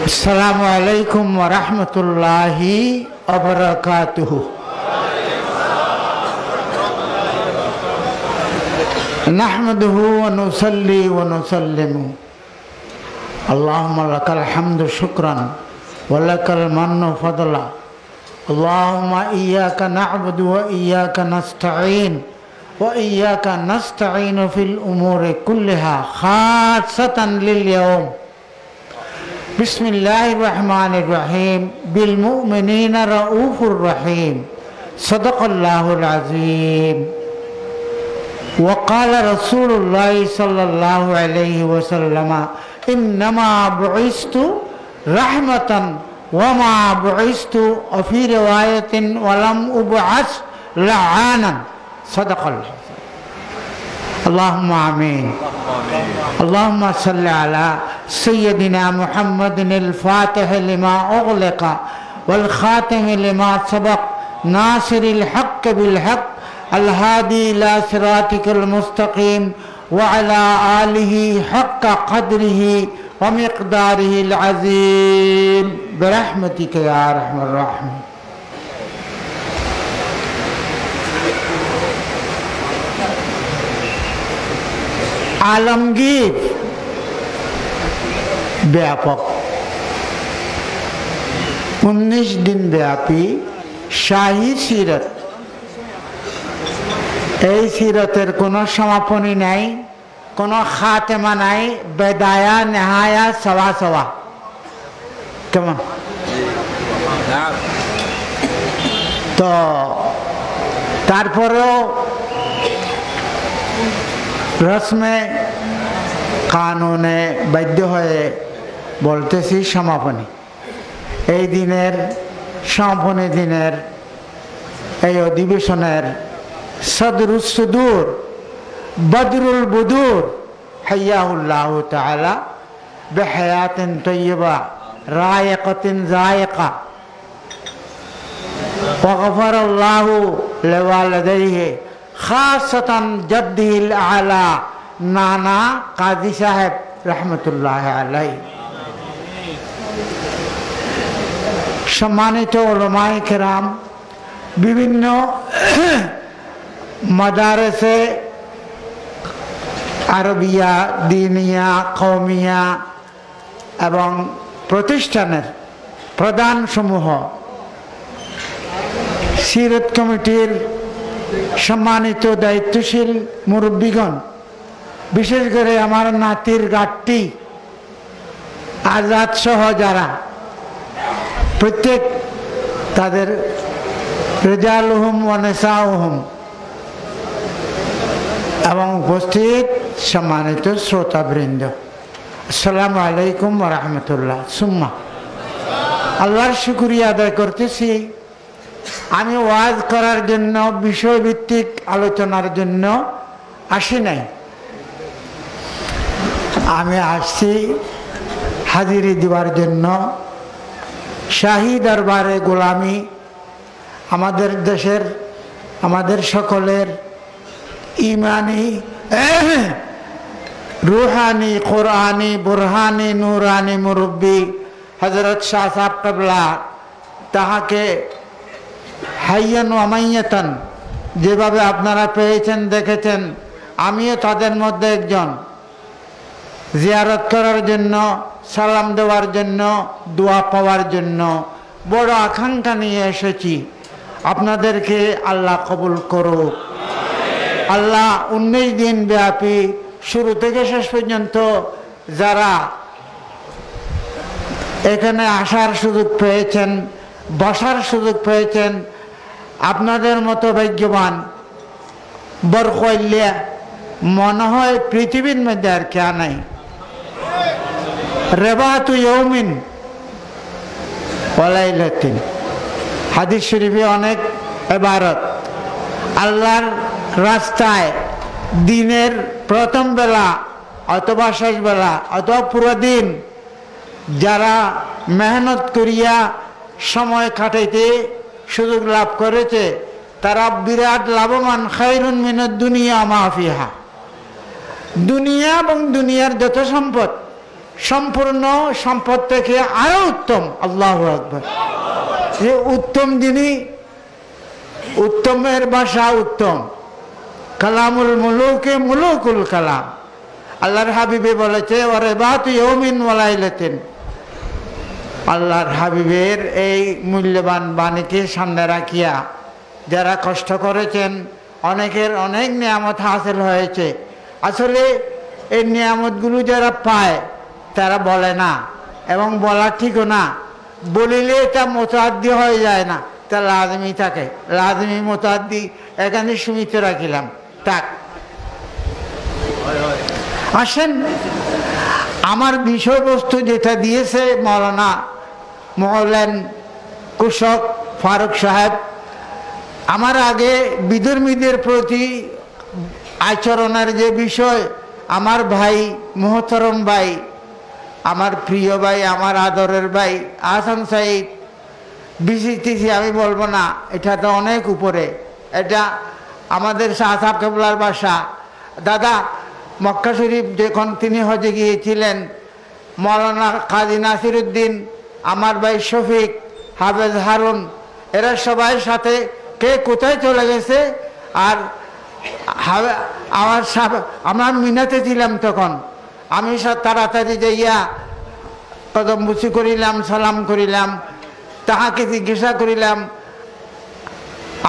আসসালামু আলাইকুম ওয়া রাহমাতুল্লাহি ওয়া বারাকাতুহু। নাহমাদুহু ওয়া নুসাল্লি ওয়া নুসাল্লিমু আল্লাহুম্মা লাকাল হামদু শুকরান ওয়া লাকাল মান্নু ফাদলা আল্লাহুম্মা ইয়্যাকা না'বুদু ওয়া ইয়্যাকা নাস্তাঈন ওয়া ইয়্যাকা নাস্তাঈনু ফিল উমুরি কুল্লিহা খাসসাতান লিল ইয়াওম। বিসমিল্লাহির রহমানির রহিম। বিল মুমিনিনা রাউফুর রহিম। সাদাকাল্লাহুল আযীম। ওয়া ক্বালা রাসূলুল্লাহ সাল্লাল্লাহু আলাইহি ওয়াসাল্লাম ইন্নামা বুইসতু রাহমাতান ওয়া মা বুইসতু ফি রিওয়ায়াতিন ওয়া লাম উবআস লাআনান। সাদাকাল্লাহ। আল্লাহুম্মা আমিন। اللهم صل على سيدنا محمد الفاتح لما أغلق والخاتم لما سبق ناصر الحق بالحق الهادي إلى صراطك المستقيم وعلى آله حق قدره ومقداره العظيم برحمتك يا أرحم الراحمين। आलमगीर व्यापक 19 दिन व्यापी शाही सीरत। এই সিরতের কোনো সমাপনী নাই, কোনো খাতেমা নাই, বেদায়া নেহায়া সওয়া সওয়া। কেমন? তো তারপরেও রসমে কানুনে বাধ্য হয়ে বলতেছি সমাপনী। এই দিনের সমাপনী দিনের এই অধিবেশনের সদরুস সুদূর বদরুল বুদুর হাইয়াহুল্লাহু তাআলা বিহায়াতিন তাইয়্যিবা রায়িকাতিন যায়িকা ওয়া গফারাল্লাহু লিওয়ালিদাইহি খাসাতান জাদ্দিল আলা নানা কাজী সাহেব রহমতুল্লাহ আলাইহি। সম্মানিত উলামায়ে কেরাম, বিভিন্ন মাদারসে আরবিয়া, দিনিয়া, কওমিয়া এবং প্রতিষ্ঠানের প্রধান সমূহ, সিরত কমিটির সম্মানিত দায়িত্বশীল মুরব্বীগণ, বিশেষ করে আমার নাতির গাট্টি আজাদ সহ যারা, প্রত্যেক তাদের রিজালুহুম ওয়া নিসাউহুম এবং উপস্থিত সম্মানিত শ্রোতাবৃন্দ, আসসালামু আলাইকুম ওয়া রাহমাতুল্লাহ। সুম্মা আল্লাহর শুকরিয়া আদায় করতেছি, আমি ওয়াজ করার জন্য, বিষয়ভিত্তিক আলোচনার জন্য আসি নাই। আমি আসছি হাজিরি দেওয়ার জন্য। শাহী দরবারে গোলামি আমাদের দেশের, আমাদের সকলের ইমানি, রুহানি, কোরআনি, বুরহানি, নুরানি মুরব্বী হযরত শাহ সাহেব কেবলা, তাহাকে হাইয়ান ওয়া মাইয়াতান যেভাবে আপনারা পেয়েছেন, দেখেছেন, আমিও তাদের মধ্যে একজন, জিয়ারত করার জন্য, সালাম দেওয়ার জন্য, দোয়া পাওয়ার জন্য বড় আকাঙ্ক্ষা নিয়ে এসেছি। আপনাদেরকে আল্লাহ কবুল করুক। আল্লাহ 19 দিন ব্যাপী শুরু থেকে শেষ পর্যন্ত যারা এখানে আসার সুযোগ পেয়েছেন, বসার সুযোগ পেয়েছেন, আপনাদের মতো ভাগ্যবান বরকইল্লা মনে হয় পৃথিবীর মধ্যে আর কে নাই। রেবাতু ইয়াউমিন ওয়া লাইলাতিন, হাদিস শরীফে অনেক ইবারত। আল্লাহর রাস্তায় দিনের প্রথম বেলা অথবা শেষ বেলা অথবা পুরো দিন যারা মেহনত করিয়া সময় কাটাইতে সুযোগ লাভ করেছে তারা বিরাট লাভবান। খায়রুন মিনাদ দুনিয়া মা ফিহা, দুনিয়া এবং দুনিয়ার যত সম্পদ সম্পূর্ণ সম্পদ থেকে আরো উত্তম। আল্লাহু আকবার। যে উত্তম যিনি, উত্তমের ভাষা উত্তম, কালামুল মুলুকে মুলুকুল কালাম। আল্লাহর হাবিবে বলেছে ওরে বাত ইয়াউমিন ওয়া লাইলাতিন। আল্লাহর হাবিবের এই মূল্যবান বাণীকে সামনে রাখিয়া যারা কষ্ট করেছেন, অনেকের অনেক নিয়ামত হাসিল হয়েছে। আসলে এই নিয়ামতগুলো যারা পায় তারা বলে না, এবং বলা ঠিকও না। বলিলে এটা মোতাদ্দি হয়ে যায় না, তা লাজমি থাকে। লাজমি মোতাদ্দি এখানে সীমিত রাখিলাম। তাক আসেন, আমার বিষয়বস্তু যেটা দিয়েছে মৌলানা মৌলান কুশক ফারুক সাহেব, আমার আগে বিধর্মীদের প্রতি আচরণের যে বিষয়, আমার ভাই মোহতরম ভাই, আমার প্রিয় ভাই, আমার আদরের ভাই আহসান সাইদ বিসিটিসি, আমি বলবো না, এটা তো অনেক উপরে। এটা আমাদের শাহ সাহেব কেবলার বাসা। দাদা মক্কা শরীফ যখন তিনি হজে গিয়েছিলেন, মৌলানা কাজী নাসির উদ্দিন, আমার ভাই শফিক, হাফেজ হারুন, এরা সবাই সাথে কে কোথায় চলে গেছে। আর আমার মিনাতে ছিলাম তখন, আমি তাড়াতাড়ি যাইয়া কদম বুসি করিলাম, সালাম করিলাম, তাহাকে জিজ্ঞাসা করিলাম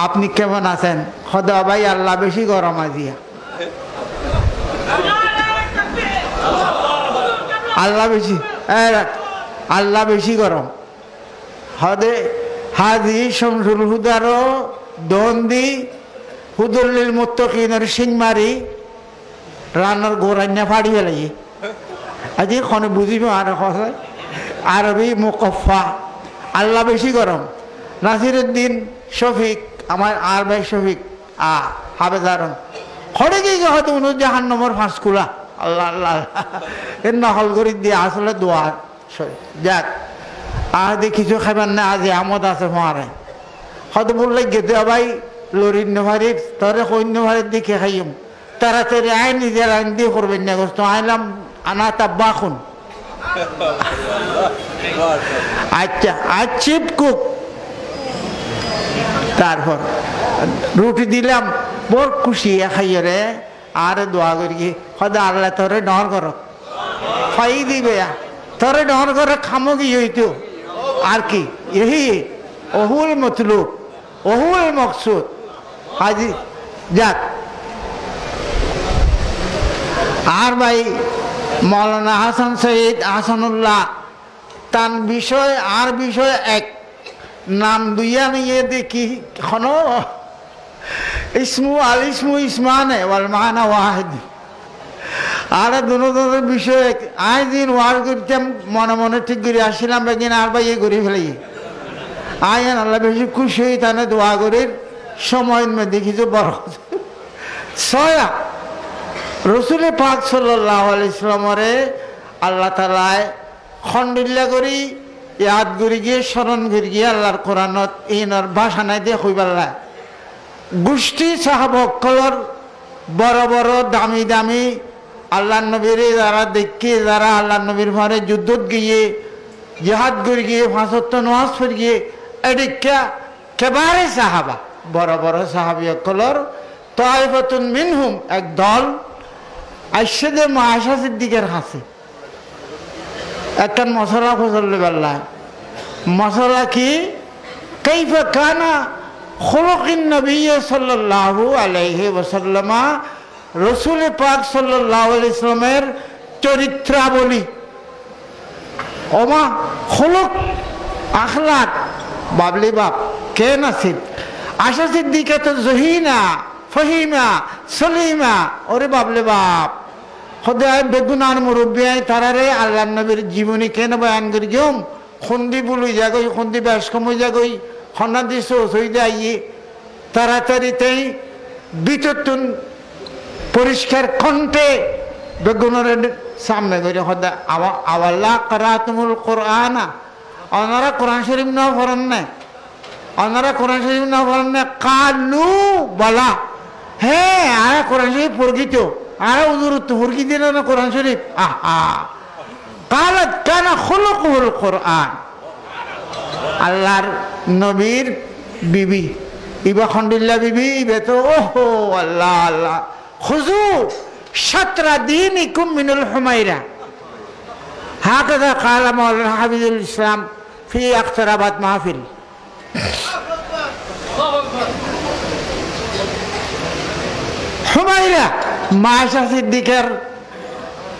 আপনি কেমন আছেন? খোদা ভাই আল্লাহ বেশি গরম আজিয়া, আল্লাহ বেশি গরম। হদে হাজি শামসুল হুদারও দন্দি হুদুল্লিল মুত্তাকিনের সিংমারি রান্নার গোরান্না ফাড়ি ফেলাই আজি খনে বুঝিব আর কথা আরবি মুকফা। আল্লাহ বেশি গরম। নাসির উদ্দিন শফিক, আমার আর ভাই শফিক হাফেজ হারুন, হরে গিয়ে হয়তো জাহান্নামের ফাঁসকুলা। আল্লাহ আল্লাহ এর নকল করে দিয়ে আসলে দোয়া যাক। আজ কিছু খাবার না, আজ আমদ আছে মারে হয়তো বললে গেতে ভাই লরিন্য ভারির তরে সৈন্য ভারির দিকে খাইম তাড়াতাড়ি আয়, নিজের আইন দিয়ে করবেন না গোস্ত আইলাম আনা তাব্বা খুন। আচ্ছা আজ চিপ কুক, তারপর রুটি দিলাম, বড় খুশি খাইয়ে রে। আর দোয়া করি সদা আল্লাহ তোরে ডর কর, খাই দিবে তোরে ডর করে খামো কি হইতো আর কি। এই অহুল মতলুব, অহুল মকসুদ। হাজি যাক। আর ভাই মৌলানা হাসান সঈদ আহসানুল্লাহ, তার বিষয় আর বিষয় এক, নাম দুইয়া নিয়ে দেখি এখনো ইসমু আল ইসমু ইসমানে ওয়াল মানা ওয়াহিদ। আর দুনোদের বিষয়ে আজ দিন ওয়ার করতাম, মনে মনে ঠিক করে আসছিলাম, বেগিন আর ভাই ঘুরে ফেলাই আইন আল্লাহ বেশি খুশি হই তানে দোয়া করির সময় দেখিছো বড় ছয়া রসুল পাক সাল্লাল্লাহু আলাইহি ইসলামরে আল্লাহ তাআলায় খন্ডিল্লা করি ইয়াদ করি গিয়ে স্মরণ করি গিয়ে আল্লাহর কোরআনত ইনার ভাষা নাই দিয়ে কইবাল্লা গোষ্ঠী সাহাবকলর বড় বড় দামি দামি আল্লাহ নবীর যারা দেখে, যারা আল্লাহ নবীর ঘরে যুদ্ধত গিয়ে জিহাদ করে গিয়ে ফাঁসত্ব নামাজ পড়ে গিয়ে এদিকা কেবারে সাহাবা, বড় বড় সাহাবিয়কলর তাইফাতুন মিনহুম এক দল আইসাদে মায়েশা সিদ্দিকের কাছে একটা মশলা ফসল বেল্লা। মশলা কি? কাইফা কানা খুলুকিন নবী সাল্লাল্লাহু আলাইহি ওয়াসাল্লাম, রসুল পাক সাল্লাল্লাহু আলাইহি ওয়াসাল্লামের চরিত্রাবলী। ওমা খুলুক আখলাক বাবলি বাপ কে নাসিব আশা সিদ্দিকা তো জহিনা ফহিমা সলিমা, ওরে বাবলে বাপ সদায় বেগুনার মুরব্বিয়াই তারারে আল্লাহ নবীর জীবনী কেন বয়ান করি গম খুন্দি বুলুই যাগই খুন্দি ব্যাস কমই যাগই খন্না দিস হই যাইয়ে তাড়াতাড়িতেই বিততুন পরিষ্কার কণ্ঠে বেগুনের সামনে করে সদা আওয়াল্লাহ কারাতুমুল কোরআনা, ওনারা কোরআন শরীফ না পড়েন না, ওনারা কোরআন শরীফ না পড়েন না। কালু বলা হ্যাঁ আর কোরআন শরীফ পড়ি তো আরে হুজুর তো হুরকি দিল না কোরআন শরীফ আহা কালাত কানা খুলুকুল কোরআন আল্লাহর নবীর বিবি ইবা খন্ডিল্লা বিবি ইবে তো ওহো আল্লাহ আল্লাহ খুজু শাতরা দীনিকুম মিনাল হুমাইরা হাকাযা ক্বালা মাওলানা হাফিজুল ইসলাম ফি ইখতিরাবাত মাহফিল হুমাইরা মা আয়েশা সিদ্দিকার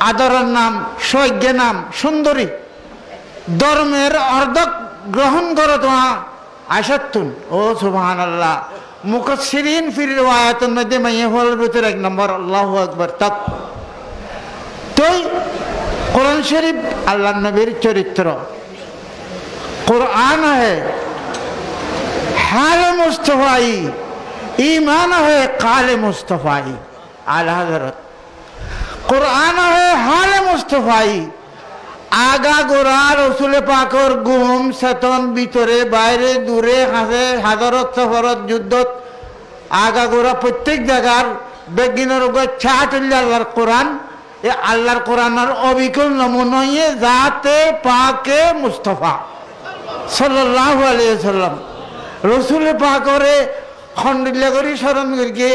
আদরের নাম সৌজ্ঞ নাম সুন্দরী ধর্মের অর্ধক গ্রহণ করো তোমা আয়সাতুন ও সুবহানাল্লাহ মুফাসসিরিন ফির রিওয়ায়াতের মধ্যে মাইয়া হল ভিতরে এক নম্বর আল্লাহু আকবার তাক তোই কোরআন শরীফ আল্লাহর নবীর চরিত্র कुरान है हाल मुस्तफाई ईमान है काल मुस्तफाई आला हजरत कुरान है हाल मुस्तफाई आगा गोरा रसूल पाकर गुम सतन ভিতরে বাইরে দূরে হাসে হাজারত সফরত যুদ্ধত আগা গোরা প্রত্যেক জায়গার বেগিনের ছাট আল্লাহর কোরআন এ আল্লাহর কোরআনের অবিকল নমুনায়ে জাতে পাকে মুস্তাফা সাল্লাল্লাহু আলাইহি ওয়াসাল্লাম রসুল পাকরে খন্ডিল্লা করি স্মরণ করিকে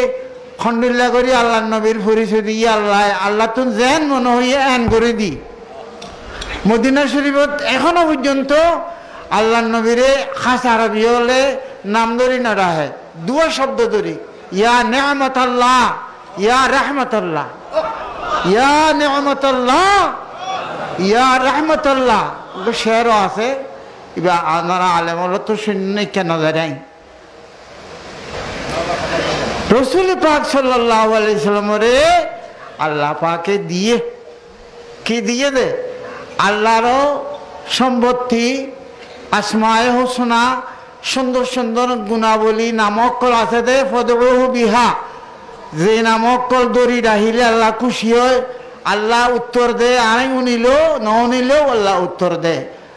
খন্ডিল্লা করি আল্লাহর নবীর পরিচয় দিয়ে আল্লাহ আল্লাহ তুন যেন মনে হইয়ে এন করে দি মদিনা শরীফত এখনো পর্যন্ত আল্লাহর নবীরে খাস আরবি হলে নাম ধরি না রাহে দুয়া শব্দ ধরি ইয়া নেয়ামতাল্লাহ ইয়া রাহমাতাল্লাহ ইয়া নেয়ামতাল্লাহ ইয়া রাহমাতাল্লাহ শেরও আছে এবার আপনারা আলেমরা তো শূন্য কেন দাঁড়াই রসুল পাক সাল্লাল্লাহু আলাইহি সাল্লামরে আল্লাহ পাকে দিয়ে কি দিয়ে দে আল্লাহরও সম্পত্তি আসমায়ে হুসনা সুন্দর সুন্দর গুণাবলী নামকল আছে দে ফদউহু বিহা যে নামকল দড়ি রাহিলে আল্লাহ খুশি হয় আল্লাহ উত্তর দে আই উনিল ন উনিলেও আল্লাহ উত্তর দে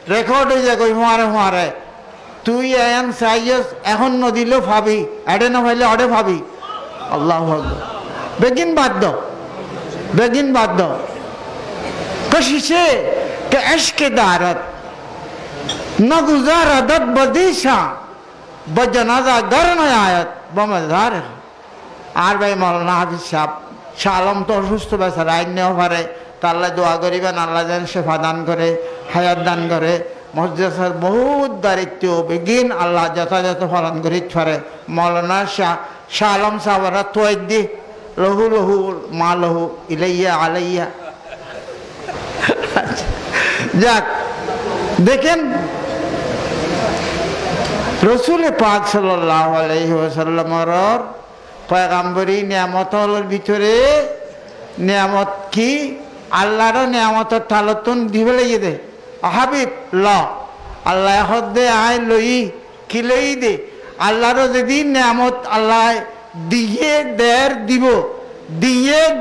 রেকর্ড হয়ে যায় কই মারে তুই এন সাইয়স এখন নদিলেও ভাবি এডে না ভাইলে অডে ভাবি আল্লাহু আকবার বেগিন বাদ কশিসে কে ইশকে দারত না গুজারাদত বদিশা বজনাজা গরন আয়াত বমদার আর ভাই মাওলানা হাফিজ সাহেব শালম তো অসুস্থ বেচারা আইনেও পারে তাল্লা দোয়া করিবেন আল্লাহ যেন শেফা দান করে হায়াত দান করে মসজিদের বহুত দায়িত্ব বেগিন আল্লাহ যথাযথ পালন করি পারে মৌলানা শাহ আলম সাহরা তোয় দি লহু লহু মা লহু ইলাইয়া আলাইয়া যাক দেখেন রসুল পাক সাল্লাল্লাহু আলাইহি ওয়াসাল্লামের পয়গাম্বরী নিয়ামতের ভিতরে নিয়ামত কি আল্লাহর নিয়ামতের তালতুন দিবে লাগিয়ে দে হাবিব ল আল্লাহ হদ দে আয় লই কি লই দে আল্লাহর যেদিন নিয়ামত আল্লাহ দিয়ে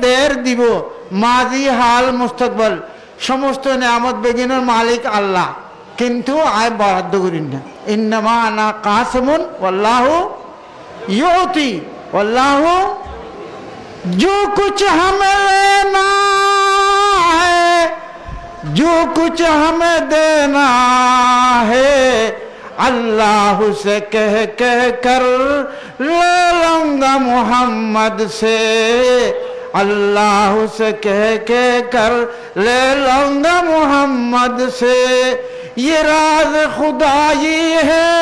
দের দিব মাজি হাল মুস্তাকবল সমস্ত নিয়ামত বেগিনের মালিক আল্লাহ কিন্তু আয় বরাদ্দ করিন না ইন্নামা আনা কাসমুন ওয়াল্লাহু ইউতি ওয়াল্লাহু जो कुछ हमें लेना है जो कुछ हमें देना है अल्लाह से कह कर ले लूंगा मोहम्मद से अल्लाह से कह कर ले लूंगा मोहम्मद से ये राज खुदाई है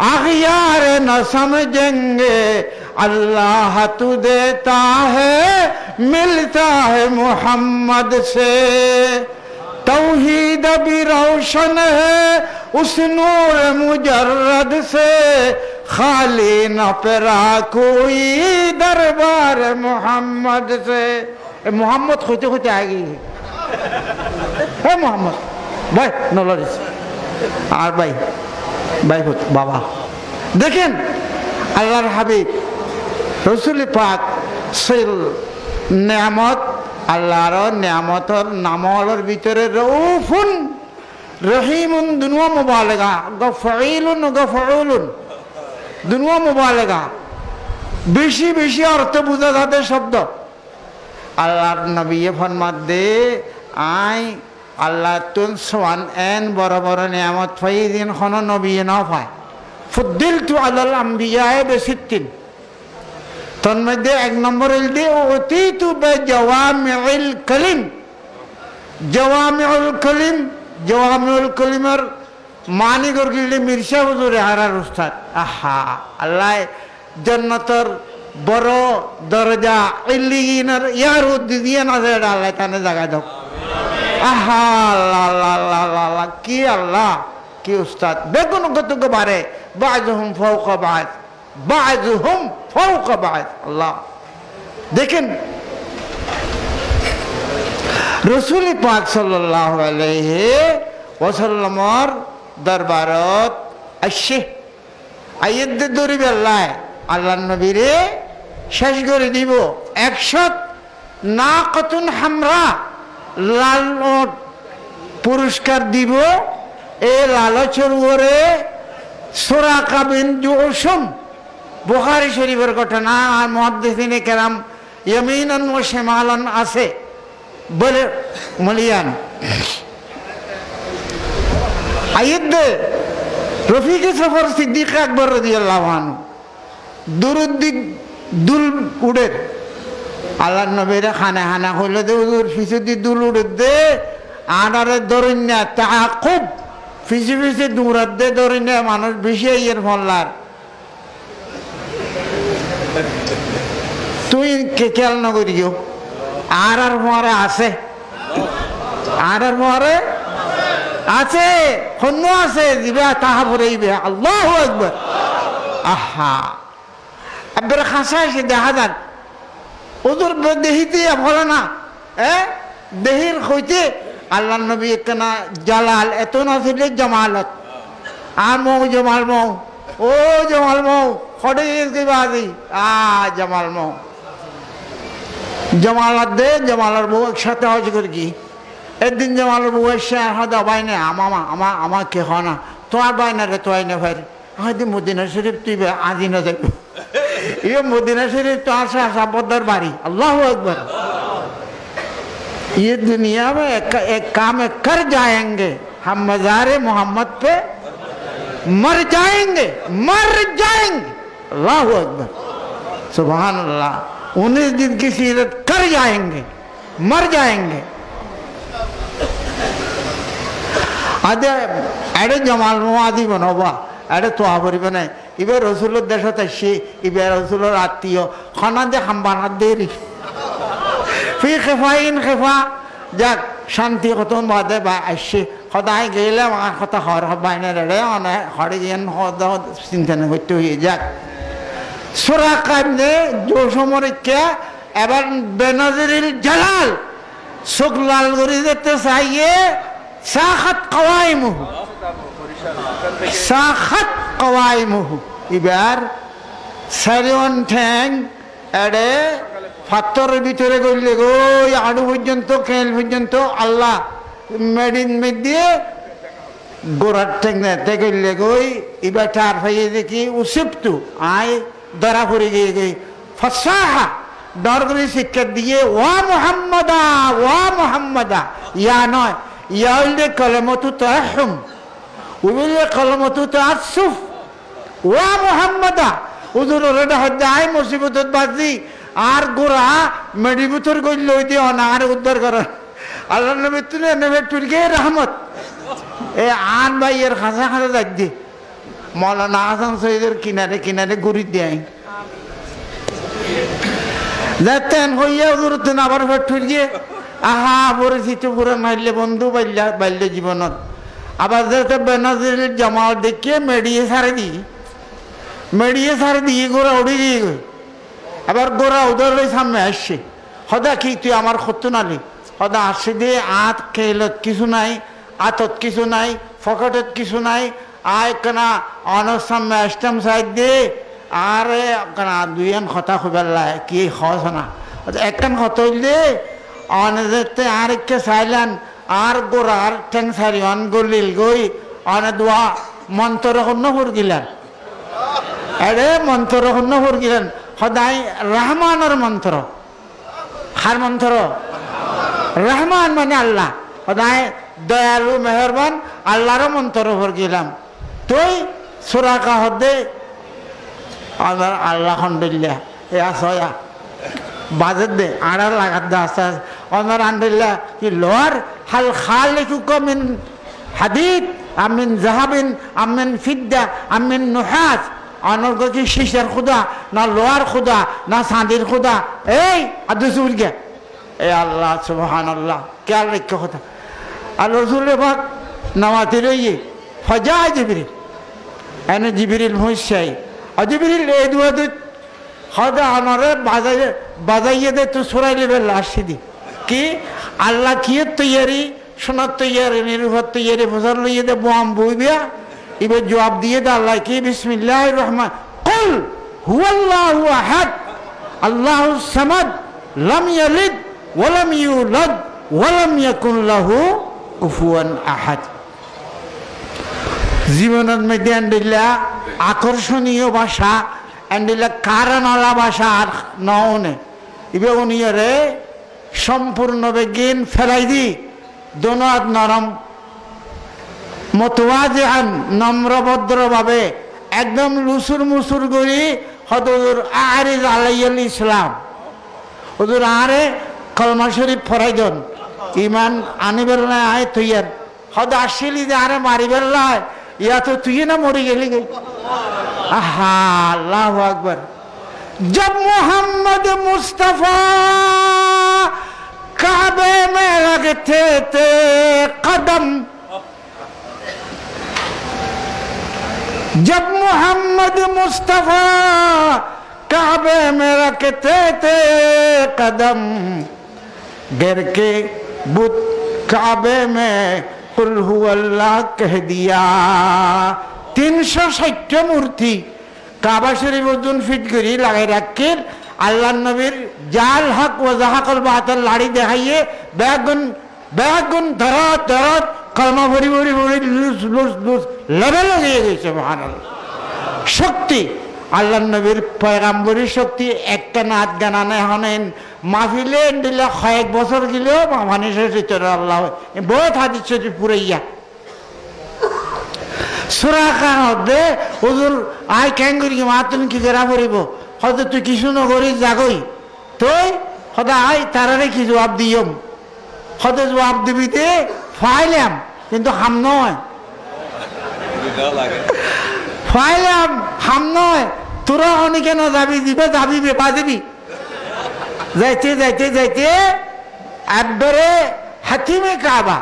अखियार न समझेंगे अल्लाह तू देता है मिलता है मोहम्मद से तौहीद भी रोशन है उस नूर मुजर्रद से खाली न परा कोई दरबार मोहम्मद से मोहम्मद खोते खोते आ गई है मोहम्मद भाई नॉलेज আর ভাই বাবা দেখেন আল্লাহর হাবিব রসুল পাক সেই নিয়ামত আল্লাহর নিয়ামতর নামর ভিতরে রউফুন রহিমুন দুনুয়া মুবালাগা গফঈলুন গফউলুন দুনুয়া মুবালাগা বেশি বেশি অর্থ বোঝা যাবে শব্দ আল্লাহর নবী ফরমাত দে আই আল্লাহ তুন সোয়ান এন বড় বড় নিয়ামত পাই দিন কোনো নবী না পায় ফুদ্দিলতু আলাল আম্বিয়ায়ে বিসিত্তিন তোর মধ্যে এক নম্বর হইল দে অতীতু বিজাওয়ামিউল কালিম জাওয়ামিউল কালিম জাওয়ামিউল কালিমের মানি গরগিলে মির্জা হুজুরে হারার উস্তাদ আহা আল্লাহ জান্নাতের বড় দরজা ইল্লিয়িনের ইয়ার উদ্দিয়ান আছে আল্লাহ তানে জায়গা দাও আহা আল্লাহ আল্লাহ আল্লাহ কি আল্লাহ কি উস্তাদ বেগুন কত বারে বাযুহুম ফাওকা বায বাযুহুম ফাওকা বায আল্লাহ দেখেন রাসূল পাক সাল্লাল্লাহু আলাইহি ওয়াসাল্লামর দরবারত আসে আয়াত দরিব আল্লাহ আল্লাহর নবীরে শেষ করে দিব 100 নাকাতুন হামরা লাল ওট পুরস্কার দিব এই লালচের উপরে সুরাকা বিন জুসুম বুখারী শরীফের ঘটনা আর মুহাদ্দিসিনে কেরাম ইয়ামিনান ওয়া শিমালান আছে বলে মলিয়ান আয়াত রফিক সফর সিদ্দিক আকবর রাদিয়াল্লাহু আনহু দুরুদ্দিক দুল উড়ে আল্লাহর নবীরে খানা খানা হইলে দে হুজুর ফিসুদি দুল উড়ে দে আনারে দরিনা তাআকুব ফিসি ফিসি দূরাত দে দরিনা মানুষ বেশি এর ফল্লার তুই কে খেয়াল না করিও আর পরে আছে আর পরে আছে হন্য আছে দিবা তাহা পরেইবে আল্লাহু আকবার আহা আবার খাসা এসে দেখা যান ওদের দেহিতে বলে না দেহির হইতে আল্লাহ নবী একখানা জালাল এত না ছিল জামালত আর মৌ জামাল মৌ ও জামাল মৌ খড়ে বাজি জামাল মৌ জামালাত দে জামালার বউ একসাথে হজ করে কি একদিন জামালের বউ এসে হয়তো বাইনা আমার কে হয় না তোমার বাইনা রে তো আইনা ভাই হয়তো মদিনা শরীফ তুই আজি না যাইব ये मदीना शरीफ तो आशा साबदर बारी अल्लाह अकबर ये दुनिया में एक काम कर जाएंगे हम मज़ारे मोहम्मद पे मर जाएंगे अल्लाह अकबर सुभान अल्लाह 19 दिन की सीरत कर जाएंगे मर जाएंगे आदे एडे जमाल मुआदी बनोबा एडे तो आवरी बने इबे रसूलुल्लाह देशत আসে इबे रसूलुल्लाह আত্মীয় খানা দে খামবানা দেরি ফি খিফাইন খিফা যাক শান্তি কতন বাদে বা আসে খোদাই গেলে আমার কথা হর বাইনা রে অনে হড়ে যেন হদ চিন্তা না করতে হয়ে যাক সূরা কামনে জোসমরিকে এবার বেনজরিল জালাল সুগলাল গরি যেতে চাইয়ে সাখাত কওয়াইমুহু সাখাত কওয়াইমুহু এবার সারিওয়ান ঠ্যাং এড়ে পাথরের ভিতরে গইলে গো আড়ু পর্যন্ত খেল পর্যন্ত আল্লাহ মেডিন দিয়ে গোড়ার ঠ্যাং নেতে গইলে গই এবার টার ফাইয়ে দেখি উসিপতু আয় ধরা পড়ে গিয়ে ফসাহা ডরগরি শিক্ষা দিয়ে ওয়া মুহাম্মাদা ইয়া নয় ইয়া হইলে কলমতু তাহম উইলে কলমতু তাসুফ ওয়া মুহাম্মাদা হুজুর রেডা হদাই মুসিবতত বাজি আর গোরা মেডিবুতর গইল হইতে অনার উদ্ধার কর আল্লাহর নবী তুলে নেবে তুলকে রহমত এ আন ভাইয়ের খাসা খাসা যাচ্ছি মৌলানা হাসান সৈয়দের কিনারে কিনারে গুড়ি দেয় যাতেন হইয়া হুজুরতেন আবার তুলকে আহা পরিচিত পুরো মারলে বন্ধু বাল্য জীবনত আবার যাতে বেনাজির জামাল দেখিয়ে মেডিয়ে সারে দিয়ে গোড়া উড়ে দিয়ে গই আবার গোড়া উদর সামনে আসছে সদা কি তুই আমার সত্য নালি সদা আসছে দিয়ে আত খেলত কিছু নাই আতত কিছু নাই ফকটত কিছু নাই আয় কেনা অনর সামনে আসতাম সাইড দিয়ে আর কেনা দুইয়ান কথা খুবেল্লা কি হস না একখান হত হইলে অনেতে আর একে চাইলেন আর গোড়ার ঠেং সারি অন গলিল গই অনে দোয়া মন্ত্র হন্য ফুর গিলেন এরে মন্ত্র হন্য ফুর গিলেন সদায় রহমানের মন্ত্র হার মন্ত্র রহমান মানে আল্লাহ সদায় দয়ালু মেহরবান আল্লাহর মন্ত্র ভর গেলাম তুই সুরাকা হদে আমার আল্লাহ আলহামদুলিল্লাহ এ আসয়া বাজেট দে আড়ার লাগাত দা আস্তে আমার আলহামদুলিল্লাহ কি লোহার হাল খালিকুকা মিন হাদিদ আমিন জাহাবিন আমিন ফিদ্দা আমিন নুহাস অনর্গ কি শিশার খুদা না লোহার খুদা না চাঁদির খুদা এই আদুসুল গে এ আল্লাহ সুবহানাল্লাহ কে রেখে কথা আর রসুল পাক নামাতে রইয়ে ফজা জিবরিল এনে জিবরিল হইছাই জিবরিল এই দুয়াদে খদা আমারে বাজাইয়ে দে তো সরাই লেবে লাশি দি কি আল্লাহ কি তৈয়ারি সোনার তৈয়ারি নির্ভর তৈয়ারি ফসল লইয়ে দে বোম বইবিয়া এবার জবাব দিয়ে দে আল্লাহ কি বিসমিল্লাহির রহমান কুল হুয়াল্লাহু আহাদ আল্লাহুস সামাদ লাম ইয়ালিদ ওয়া লাম ইউলাদ ওয়া লাম ইয়াকুন লাহু কুফুয়ান আহাদ জীবনের মধ্যে আন্দিল্লা আকর্ষণীয় ভাষা আন্দিল্লা কারণওয়ালা ভাষা আর নওনে ইবে উনিয়রে সম্পূর্ণ বেগিন ফেলাই দি দোনাত নরম মতওয়াজিআন নম্রভদ্রভাবে একদম লুসুর মুসুর করি হদুর আরিজ আলাইহিল ইসলাম হুজুর আরে কলমা শরীফ ফরাইদন ইমান আনিবেল না আয় তুইয়ার হদ আসিলি যে আরে মারিবেল না ইয়া তো তুই না মরে গেলি গে আহা আল্লাহু আকবার जब मोहम्मद मुस्तफा काबे में रखते थे कदम जब मोहम्मद मुस्तफा काबे में रखते थे कदम गिर के बुत काबे में कुल हुवल्लाह कह दिया 360 मूर्ति কাবা শরীফ ওজন ফিট করি লাগাই রাখেন আল্লাহ নবীর জাল হক ও জাহাকল বাতাল লাড়ি দেখাইয়ে বেগুন ধরত কলমা ভরি ভরি ভরি লুস লেভেল হয়ে গেছে সুবহানাল্লাহ শক্তি আল্লাহ নবীর পয়গাম্বরী শক্তি একটা না আধ গানা নাই হনেন মাহফিলে দিলে কয়েক বছর গেলেও মানুষের ভিতরে আল্লাহ বহুত হাদিস শরীফ পুরাইয়া সুরাকা হদে হুজুর আই কেন করি মাতুন কি করা পড়িব হয়তো তুই কিছু নগরি জাগই তুই হদা আই তারারে কি জবাব দিয়ম হদে জবাব দিবি দে ফাইলাম কিন্তু হাম নয় ফাইলাম হাম নয় তোরা অনেকে না যাবি দিবে যাবি বেপা দিবি যাইতে যাইতে যাইতে একবারে হাতিমে কাবা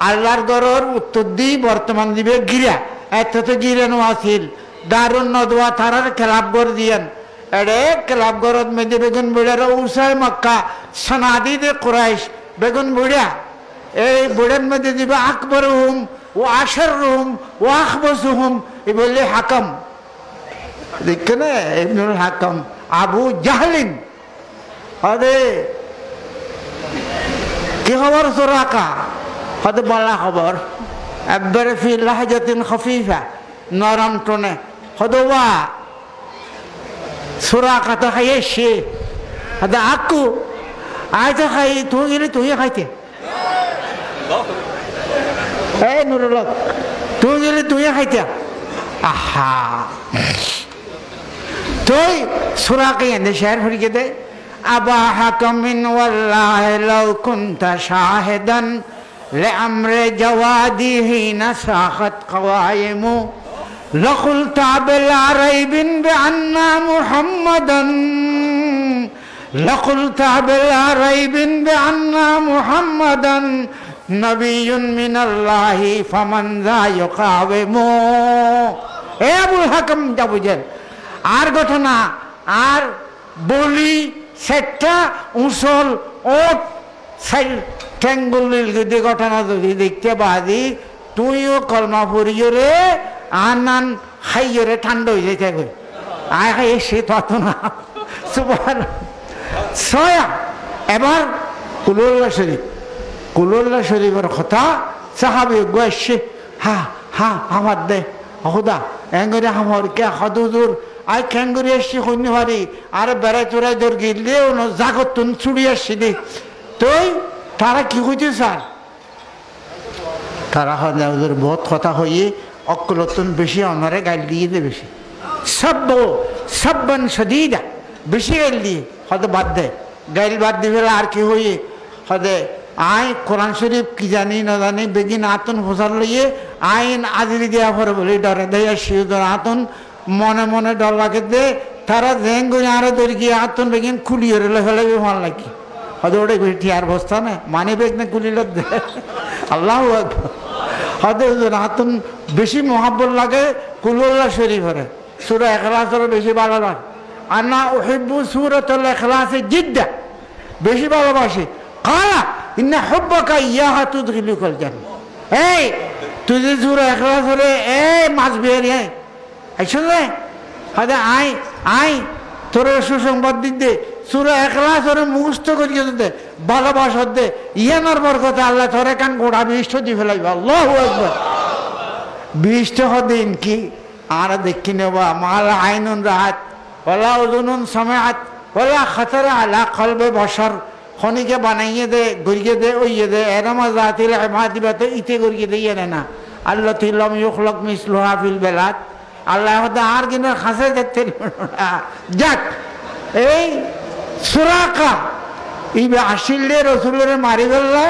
আল্লাহর গরর উত্তর দি বর্তমান দিবে গিরা এত তো গিরানো আছিল দারুন নদওয়া থারার খেলাফগর দিয়েন এড়ে খেলাফগরত মেদে বেগুন বুড়ার উসাই মক্কা সনাদি দে কুরাইশ বেগুন বুড়া এই বুড়ার মধ্যে দিবে আকবর হুম ও আশর হুম ও আখবস হুম এ বললে হাকম দেখছেন ইবনুল হাকম আবু জাহলিন আরে কি খবর সুরাকা হতে বলা খবর একবারে ফি লাহজাতিন খফিফা নরম টোনে হদওয়া সুরাকা তো খাইয়ে সে হদা আকু আইতে খাই তুই গেলে তুই খাইতে এই নুরুল তুই গেলে তুই খাইতে আহা তুই সুরাকা এনে শেয়ার ফরিকে দে আবা হাকামিন ওয়াল্লাহি লাউ কুনতা শাহিদান لأمر جواده نساخت قوائم لقلت بلا ريب بأن محمدا لقلت بلا ريب بأن محمدا نبي من الله فمن ذا يقاوم এ আবুল হাকাম জাবুজের আর ঘটনা আর বলি সেটা উসল ওট সাইড ঠ্যাঙ্গুলির যদি ঘটনা যদি দেখতে বাদি তুইও কলমা পড়িও রে আনান খাইও রে ঠান্ডা হয়ে যাইতে কই আয় খাই সে তত না সুবহান ছয়া এবার কুলুল্লাহ শরীফের কথা সাহাবি গোয়াসে হা হা আমার দে খুদা এঙ্গরে আমার কে হদুজুর আই খ্যাঙ্গুরি এসছি কইনি পারি আর বেড়াই তোরাই দর গিলেও জাগত তুন ছুড়ি আসছি দে তুই তারা কি কইতে স্যার তারা হজুর বহুত কথা হইয়ে অক্কলতুন বেশি অনারে গাইল দিয়ে দে বেশি সব্বন সদিদা বেশি গাইল দিয়ে হয়তো বাদ দে গাইল বাদ দিবে আর কি হইয়ে হদে আই কোরআন শরীফ কি জানি না জানি বেগিন আতন ফসার লইয়ে আইন আজরি দেওয়া পরে বলি ডরে দেয় শিউদর আতন মনে মনে ডর লাগে দে তারা জেং করে আরো দৌড় গিয়ে আতন বেগিন খুলিয়ে রেলে ফেলে ভালো লাগি হয়তো ওটা বেশি আর বস্তা না মানে বেগ না খুলিল দে আল্লাহ হয়তো আতন বেশি মহাব্বত লাগে কুলুল্লাহ শরীফরে সূরা ইখলাসের বেশি ভালো লাগে আনা উহিব্বু সূরাতুল ইখলাসে জিদ্দা বেশি ভালোবাসি কালা ইন্না হুব্বাকা ইয়াহা তুদখিলুকাল জান্নাহ এই তুই যে সূরা ইখলাসরে এই মাছ বেরি আইছলে হদে আই তোর সুসংবাদ দিতে সূরা ইখলাসরে মুখস্থ করিয়ে দে ভালোবাসা দে ইয়ানার বরকতে আল্লাহ তোরে কান গোড়া বিষ্ট দি ফেলাইব আল্লাহু আকবার বিষ্ট হদিন কি আর দেখি নেবা মাল আইনুন রাহাত ওলা উযুনুন সামাআত ওলা খাতারা আলা কলবে বশর খনিকে বানাইয়ে দে গড়িয়ে দে ওইয়ে দে এরামা জাতিল ইমাদিবাতে ইতে গড়িয়ে দিয়ে না আল্লাহ তিল্লাম ইখলাক মিসলুহা ফিল বালাদ আল্লাহ হদা আর কিনা খাসে দেখতে যাক এই সুরাকা ইবে আসিলে রাসূলের মারি গেলে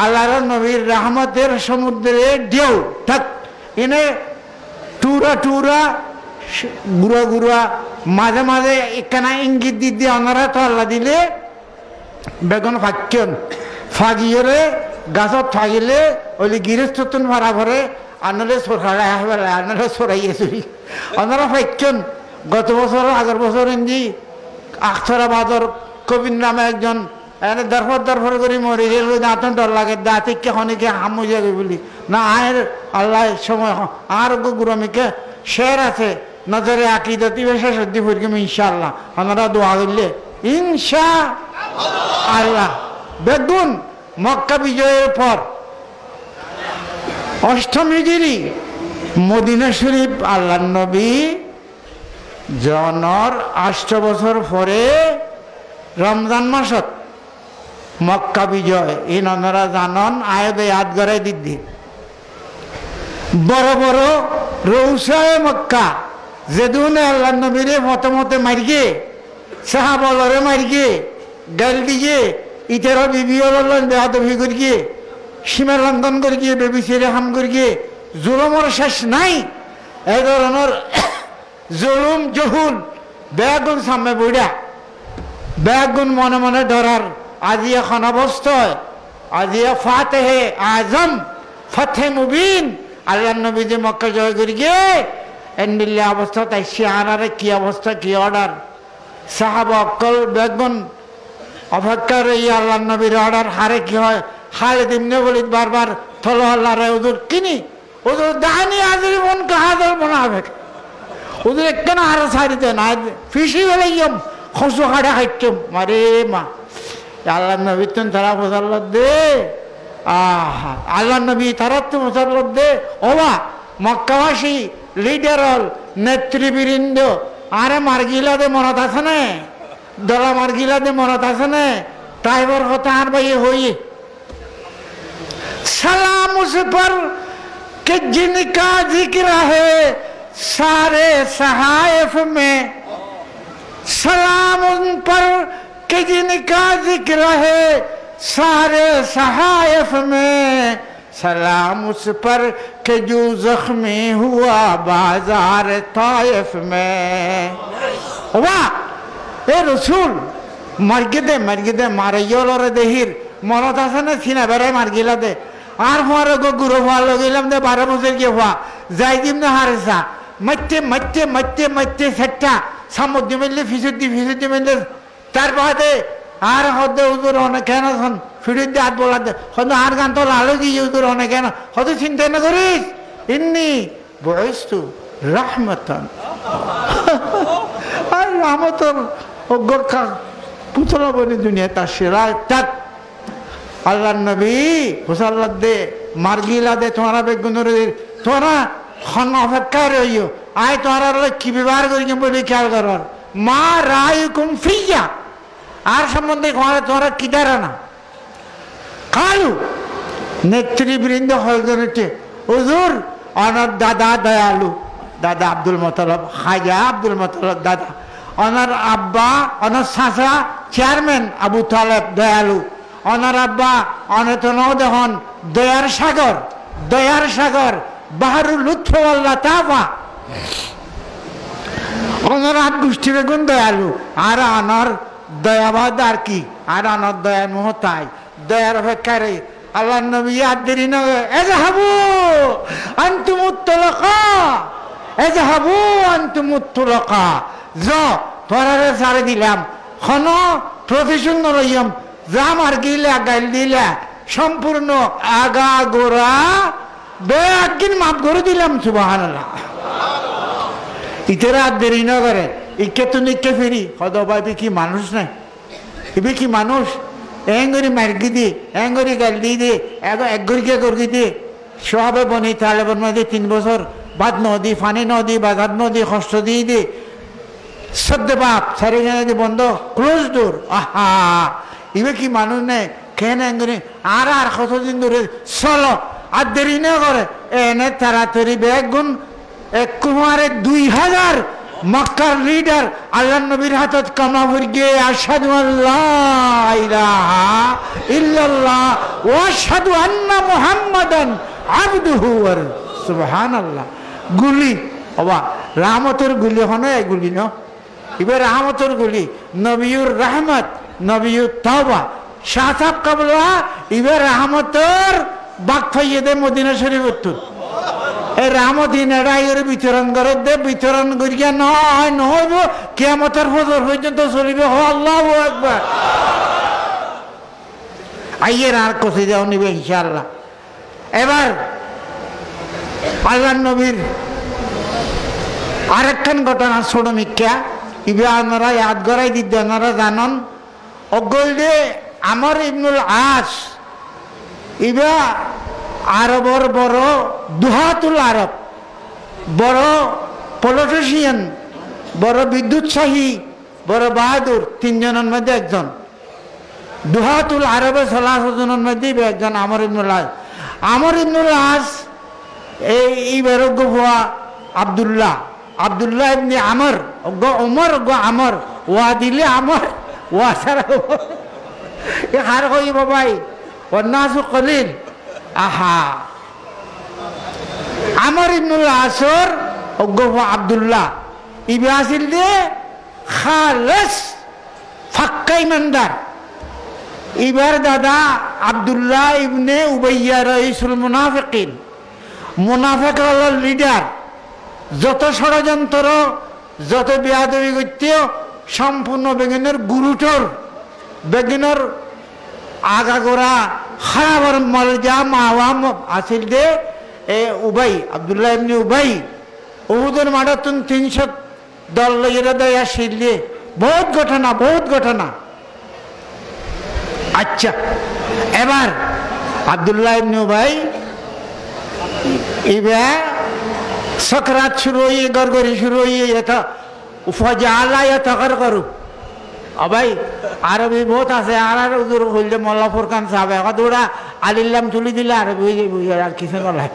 আল্লাহর নবীর রহমতের সমুদ্রে ঢেউ থাক এনে টুরা গুড়া গুড়া মাঝে মাঝে একখানা ইঙ্গিত দিয়ে ওনারা তো আল্লাহ দিলে বেগুন ফাঁকন ফাঁকিয়ে গাছত ফাঁকিলে ওই গৃহস্থন ভাড়া ভরে আনলে সরকারে আসবে আনলে সরাইয়ে চুরি ওনারা ফাঁকন গত বছর আগের বছর ইন্দি আখতরাবাদর কবির নামে একজন এনে দরফর করে মরি গেল দাঁতন ডর লাগে দাঁতিকে খনিকে হামু যাবে বলি না আয়ের আল্লাহ সময় আর গুরমিকে শের আছে নজরে আকিদতি বেশা সর্দি ফুরকিম ইনশাআল্লাহ আমরা দোয়া করলে ইনশা আল্লাহ বেগুন মক্কা বিজয়ের পর অষ্টম হিজরি মদিনা শরীফ আল্লাহ নবী জনর 8 বছর পরে রমজান মাসত মক্কা বিজয় এই নন্দরা জানন আয়দে ইয়াদ করাই দিদি বড় বড় রৌসায় মক্কা যেদুনে আল্লাহ নবীরে মতে মারিয়ে সাহাবলরে মারিয়ে গাল দিয়ে ইতের বিবি বেহাদবি করিয়ে সীমা লঙ্ঘন করিয়ে বেবি ছেড়ে হাম করিয়ে জুলুমর শেষ নাই এই ধরনের জুলুম জহুল বেগুন সামনে বইড়া বেগুন মনে মনে ধরার আজি এখন অবস্থায় আজি ফাতেহে আজম ফতে মুবিন আল্লাহ নবী যে মক্কা জয় করি গিয়ে এন্ডিল্লা অবস্থা তাই শিয়ানারে কি অবস্থা কি অর্ডার সাহাবা অক্কল বেগুন অপেক্ষার এই আল্লাহ নবীর অর্ডার হারে কি হয় হারে দিমনে বলি বারবার থলো আল্লাহ রে ওদের কিনি ওদের দানি আজরি মন কাহাদর মনাবে ওদের একখানা হারে ছাড়িতে না ফিসি হলে ইয়ম খসু হাড়ে হাইটম মারে মা আল্লাহ নবী তুন তারা ফসাল্লত দে আল্লাহ নবী তারা তো ফসাল্লত দে ওবা মক্কাবাসী লিডার হল নেতৃবৃন্দ আরে মার্গিলা দে মনত আছে না দলা মার্গিলা দে মনত আছে না ড্রাইভার হতে আর ভাই হই सलाम उस पर कि जिनका जिक्र है सारे सहायफ में सलाम उन पर कि जिनका जिक्र है सारे सहायफ में सलाम उस पर कि जो जख्मी हुआ बाजार ताइफ में वाह ए रसूल मरगिदे मारे योलरे देहिर মনত আছে না চিনা বেড়াই মার গিলা দে আর হওয়ার গুরু হওয়া লগিলাম দে 12 বছর গিয়ে হওয়া যাই দিম না হারেসা মাইতে সেটটা সামুদ্র মিললে ফিসুদ্দি মিললে তার বাদে আর হদে উদুর অনেক কেন শোন ফিরিয়ে দিয়ে হাত বলা দে হয়তো আর গান তো লালো গিয়ে উদুর অনেক কেন হয়তো চিন্তা না করিস ইন্নি বয়স্তু রহমতন আর রহমতন অজ্ঞা পুতলা বলি দুনিয়া তার সেরা তাক আল্লাহ নবী হুসাল্লাহ দে মার্গিলা দে তোমারা বেগুনের তোরা খন অপেক্ষা রইও আয় তোরা কি ব্যবহার করি বলে খেয়াল করার মা রায় কুমফিয়া আর সম্বন্ধে তোরা কি ধারণা কালু নেতৃবৃন্দ হয়ে হুজুর অনার দাদা দয়ালু দাদা আব্দুল মোতালেব খাজা আব্দুল মোতালেব দাদা ওনার আব্বা ওনার চাচা চেয়ারম্যান আবু তালেব দয়ালু ওনার আব্বা অনেতনও দেখুন দয়ার সাগর বাহারুল লুৎফওয়াল্লাহ তাফা ওনার আট গোষ্ঠী বেগুন দয়ালু আর অনার দয়াবাদ আর কি আর অনার দয়ার মোহতাই দয়ার অপেক্ষারে আল্লাহ নবী আদেরি নগে এযহাবু আনতুমুত তুলাকা এযহাবু আনতুমুত তুলাকা তোরারে সারে দিলাম খন প্রফেশন নরইম জাম আর গিলা গাইল দিলা সম্পূর্ণ আগা গোড়া বেআগিন মাফ করে দিলাম সুবহানাল্লাহ ইতেরা দেরি না করে ইকে তো নিকে ফিরি হদবাবি কি মানুষ নাই ইবি কি মানুষ এঙ্গরি মার্গি দি এঙ্গরি গাল দি এক গরিকে গর্গি দি সবে বনি তালেবন মধ্যে 3 বছর বাদ নদী ফানি নদী বাজার নদী কষ্ট দিয়ে দি সদ্য বাপ সারি দি বন্ধ ক্লোজ ডোর আহা ইবে কি মানুষ নেই কেন এঙ্গরি আর কতদিন ধরে চলো আর দেরি না করে এনে তাড়াতাড়ি বেগ গুণ এক কুমারে 2000 মক্কার লিডার আল্লাহ নবীর হাতত কামা ভরগে আশহাদু আল্লাহ ইলাহা ইল্লাল্লাহ ওয়া আশহাদু আন্না মুহাম্মাদান আবদুহু ওয়া সুবহানাল্লাহ গুলি ওবা রহমতের গুলি হনে গুলি ন ইবে রহমতের গুলি নবিয়ুর রহমত নবিয়ুর তওবা শাহসাব কাবলা ইবে রহমতের বাক ফাইয়েদে মদিনা শরীফত এই রামদিন এর বিতরণ করে দে বিতরণ করিয়া নহইব কিয়ামতের ফজর পর্যন্ত চলিবে আল্লাহু আকবার আইয়ের আর কষে যাও নিবে ইনশাআল্লাহ এবার আল্লাহ নবীর আরেকখান ঘটনা ছোট মিক্কা ইবে আপনারা ইয়াদ করাই দিতে আপনারা জানন অগলদে আমর ইবনুল আস ইবা আরবর বড় দুহাতুল আরব বড় পলিটিশিয়ান বড় বিদ্যুৎসাহী বড় বাহাদুর 3 জনের মধ্যে একজন দুহাতুল আরবে 16 জনের মধ্যে একজন আমর ইবনুল আস এই বেরোগ্য হওয়া আব্দুল্লাহ ইবনে আমর ওমর আমর ওয়া দিলে আমর ওয়া সারা এ হার কই বাবাই ওয়ান্নাসু কলিল আহা আমর ইবনুল আসর ওগো আব্দুল্লাহ ইবে আসিল দে খালেস ফাক্কা ইমানদার ইবার দাদা আব্দুল্লাহ ইবনে উবাইয়া রাইসুল মুনাফিকিন মুনাফিকদের লিডার যত ষড়যন্ত্র যত বেয়াদবি করতে সম্পূর্ণ বেগিনের গুরুটোর বেগিনের আগাগোড়া খারাপর মলজা মাওয়াম আসিল দে এ উবাই আব্দুল্লাহ ইবনে উবাই উহুদের মাঠাতুন 300 দল লইরা দেয় আসিল দে বহুত ঘটনা আচ্ছা এবার আব্দুল্লাহ ইবনে উবাই ইবা সকরাত শুরু হয়ে গড়গড়ি শুরু হয়ে এটা উফাজালা ইয়াতাকার করু ভাই আরবি বহুত আছে আর উজুর হইলে মোল্লা ফুরকান সাহেব একদা আলিল্লাম তুলি দিলে আরবি হয়ে যাবে আর কিছু নয়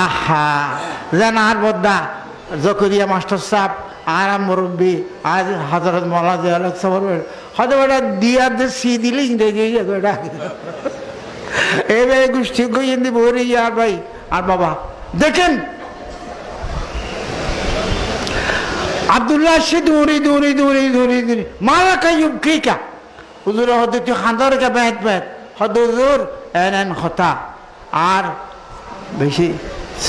আহা জানা আর বদ্দা জকরিয়া মাস্টার সাহেব আর মুরব্বী আজ হযরত মোল্লা জিয়ালক সবর হয়তো ওটা দিয়ার যে সি দিলে ইংরেজি ওটা এবারে গোষ্ঠী গইয়েন্দি বরে আর ভাই আর বাবা দেখেন আব্দুল্লাহ সে দৌড়ি মালাকা ইউবকিকা হুজুর হতে তুই খান্দর কে বেত হুজুর এন কথা আর বেশি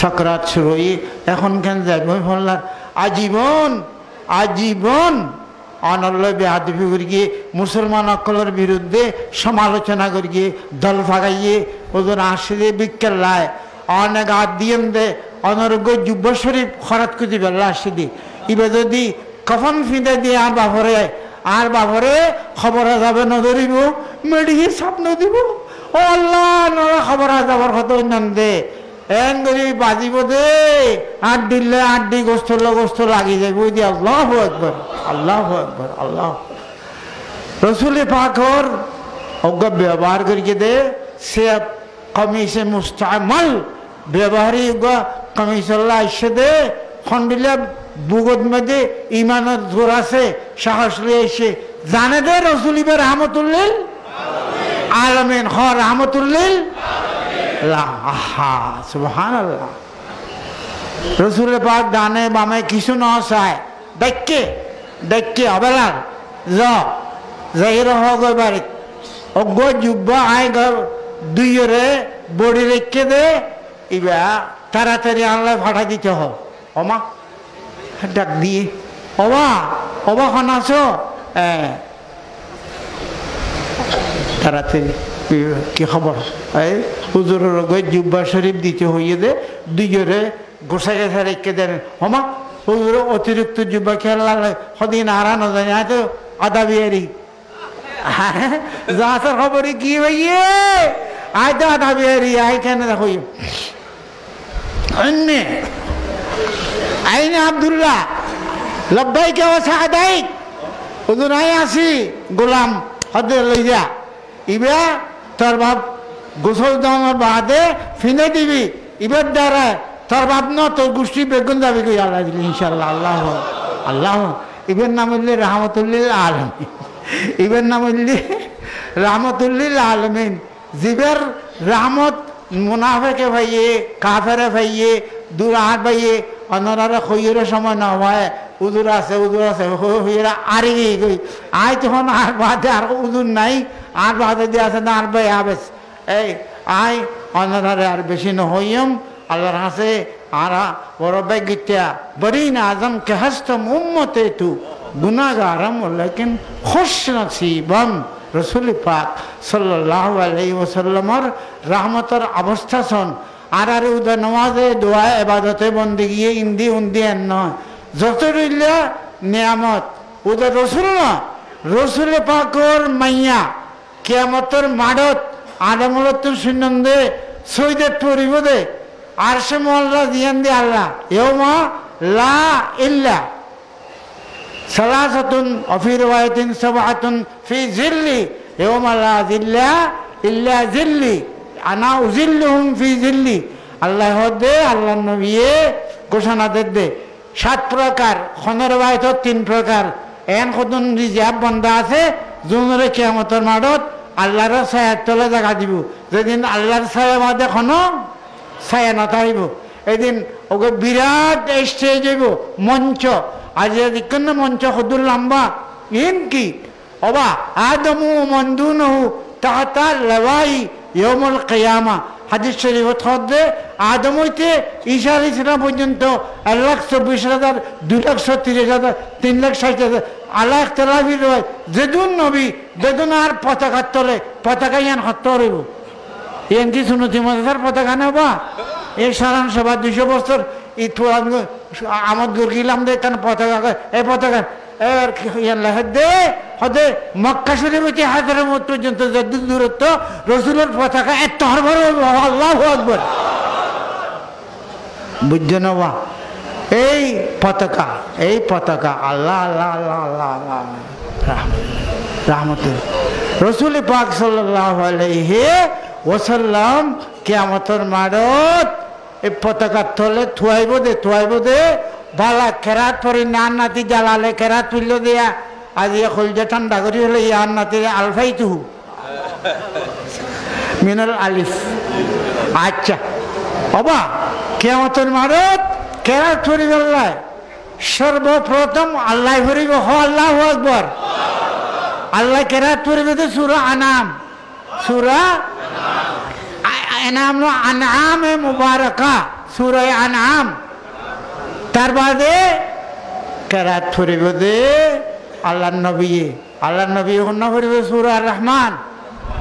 সকরাত শুরু হয়ে এখন কেন যাইব বললার আজীবন অনল্য বেহাদবি করিয়ে মুসলমান অকলের বিরুদ্ধে সমালোচনা করিয়ে দল ভাগাইয়ে ওদের আসলে বিকেল্লায় অনেক হাত দিয়ে দে অনর্গ যুব শরীফ খরাত করে দিবে আসে দি ইবে যদি কফন ফিঁদে দিয়ে আর বাবরে খবর যাবে নধরিব মেডিকে স্বপ্ন দিব ও আল্লাহ নরা খবর যাবার কত নাম দে এন করি বাজিব দে আট দিলে আড্ডি গোস্ত লাগি যাবে ওই দিয়ে আল্লাহু আকবার আল্লাহু আকবার আল্লাহ রসুল পাকর অজ্ঞ ব্যবহার করিয়ে দে সে কমিশে মুস্তামাল ব্যবহারী কমিশল্লা এসে দে খন্ডিলে বুগত মধ্যে ইমানত জোর আছে সাহস লিয়ে এসে জানে দে রসুল ইবে রহমতুল্লিল আলামিন হ রহমতুল্লিল সুবহানাল্লাহ রসুল পাক ডানে বামে কিছু ন চায় দেখকে অবেলার যাইর হোক বাড়ি অজ্ঞ যুব্ব আয় দুইরে বড়ি রেখে দে ইবা তাড়াতাড়ি আনলে ফাটা দিতে হ অমা ডাক দিয়ে অবা খন আছো তাড়াতাড়ি কি খবর এই হুজুরের জুব্বা শরীফ দিতে হইয়ে দে দুইজরে গোসাই গেছে রেখে দেন হমা হুজুর অতিরিক্ত জুব্বা খেলা সদিন হারানো যায় না তো আদা বিহারি যাসার খবরে কি ভাইয়ে আয় তো আদা বিহারি আয় কেন দেখো অন্য আইনে আব্দুল্লাহ লব্বাই কে সাদাই হুজুর আয় আসি গোলাম হদে লই যা ইবা তোর বাপ গোসল দেওয়ার বাদে ফিনে দিবি ইবার দ্বারা তোর বাপ ন তোর গোষ্ঠী বেগুন যাবি কই আল্লাহ দিলি ইনশাল্লাহ আল্লাহ আল্লাহ ইবের নাম হইলে রহমতুল্লিল আলমিন ইবের নাম হইলে রহমতুল্লিল আলমিন জিবের রহমত মুনাফেকে ভাইয়ে কাফেরে ভাইয়ে দুরাহাত ভাইয়ে অন্যরা খইয়ের সময় না হয় উজুর আছে হইয়েরা আরে গই আয় তখন আর বাদে আর উজুর নাই আর বাদে দিয়ে আছে না আর ভাই আবেস এই আয় অন্যরা আর বেশি ন হইম আল্লাহর কাছে আর বড় বেগিত্যা বরিন আজম কে হস্তম উম্মতে তু গুনাহগারম লেকিন খুশ নসিবম রসুল পাক সাল্লাল্লাহু আলাইহি ওয়াসাল্লামর রহমতের অবস্থা শোন আর উদয় নমাজে দোয়া ইবাদতে বন্দেগি ইন্দি উন্দি নয় যত রইল নিয়ামত উদয় রসুল না রসুল পাকর মাইয়া কিয়ামতের মাডত আদমলতুর সুনন্দে সৈয়দ পরিব দে আর সে মোল্লা দিয়ান দে আল্লাহ ইয়মা লা ইল্লা সালাসাতুন ফি রিওয়ায়াতিন সাবআতুন ফি জিল্লি ইয়মা লা জিল্লা ইল্লা জিল্লি আনা উজিল্লুহুম ফি জিল্লি আল্লাহ দে আল্লাহ নবী ঘোষণা দে 7 প্রকার খনের রিওয়ায়াত 3 প্রকার এন কতন রিজার্ভ বন্ধা আছে জুনরে কিয়ামতের মাঠত আল্লাহর ছায়ার তলে জায়গা দিব যেদিন আল্লাহর ছায়া বাদে কোনো ছায়া নথাইব এদিন ওকে বিরাট স্টেজ হইব মঞ্চ আজ দেখেন না মঞ্চ সদুর লম্বা ইন কি অবা আদমু মন্দুনহু তাহতা লাওয়াই ইয়াউমুল কিয়ামা হাদিস শরীফত হদে আদম হইতে ঈসা আলাইহিস সালাম পর্যন্ত 1,24,000 2,30,000 3,60,000 আল্লাহ তাআলা যেদুন নবী বেদুন আর পতাকা তলে পতাকা ইয়ান হত্তর হইব ইয়ান কি সুন্নতি মাদ্রাসার পতাকা নেবা এই সারান সভা 200 বছর ইথুয়ান আমদ গিলাম দে কান পতাকা এই পতাকা এর ইয়ান লেখে দে হদে মক্কা শরীফ হইতে হাজরামত পর্যন্ত যত দূরত্ব রাসূলের পতাকা এত হরবর আল্লাহু আকবার বুঝছেন না এই পতাকা আল্লাহ আল্লাহ আল্লাহ আল্লাহ আল্লাহ রহমতুল রাসূল পাক সাল্লাল্লাহু আলাইহি ওয়াসাল্লাম কিয়ামতের মাঠত এই পতাকা তলে থুয়াইব দে বালা কেরাত পরি নান নাতি জ্বালালে কেরাত তুলল দিয়া আজ খলজা ঠান্ডা করি হলে ইয়ার নাতি আলফাইতু মিনাল আলিফ আচ্ছা বাবা কিয়ামতের মাঠত কেরাত পরি বললাই সর্বপ্রথম আল্লাহ ভরিব হ আল্লাহু আকবার আল্লাহ কেরাত পরিবে তো সূরা আনাম সূরা আনাম আনআম মুবারাকা সূরা আনআম তার বাদে কেরাত পরিবে দে আল্লাহর নবী অন্য পরিবে সূরা রহমান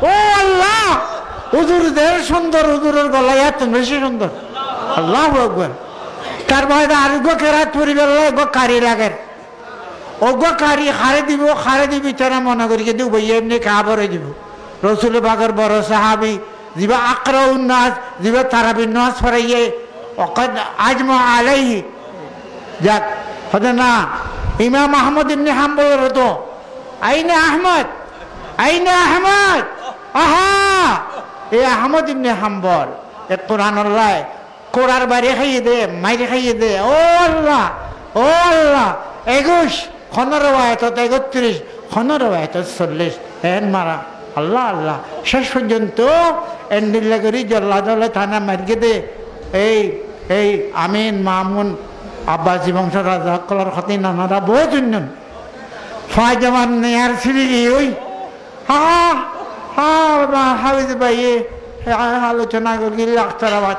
ও আল্লাহ হুজুরদের সুন্দর হুজুরের গলা এত বেশি সুন্দর আল্লাহু আকবার তার বাদে আরেকগো কেরাত পরিবে গো কারি লাগে ওগো কারি খারে দিবি তারা মনে করি দিব এমনি খাবার দিব রসুল পাকের বড় সাহাবি জিবা আকরাউন নাস জিবা তারাবিন নাস ফরাইয়ে ওয়াকাদ আজমা আলাইহি যাক হদে না ইমাম আহমদ ইবনে হাম্বল তো আইনে আহমদ আহা এ আহমদ ইবনে হাম্বল এ কোরআনুল্লাহ কোরআর বাইরে খাইয়ে দে মাইরে খাইয়ে দে ও আল্লাহ 21 15 31 15 40 এন মারা আল্লাহ আল্লাহ শেষ পর্যন্ত এন্ডিল্লা করি জল্লাদলে থানা মার্গে দে এই আমিন মামুন আব্বাসী বংশ রাজা কলার খাতি নানারা বহুত উন্নয়ন ফায়জামান নেয়ার সিঁড়ি ওই হাবিজ ভাই আলোচনা করি আখতারাবাদ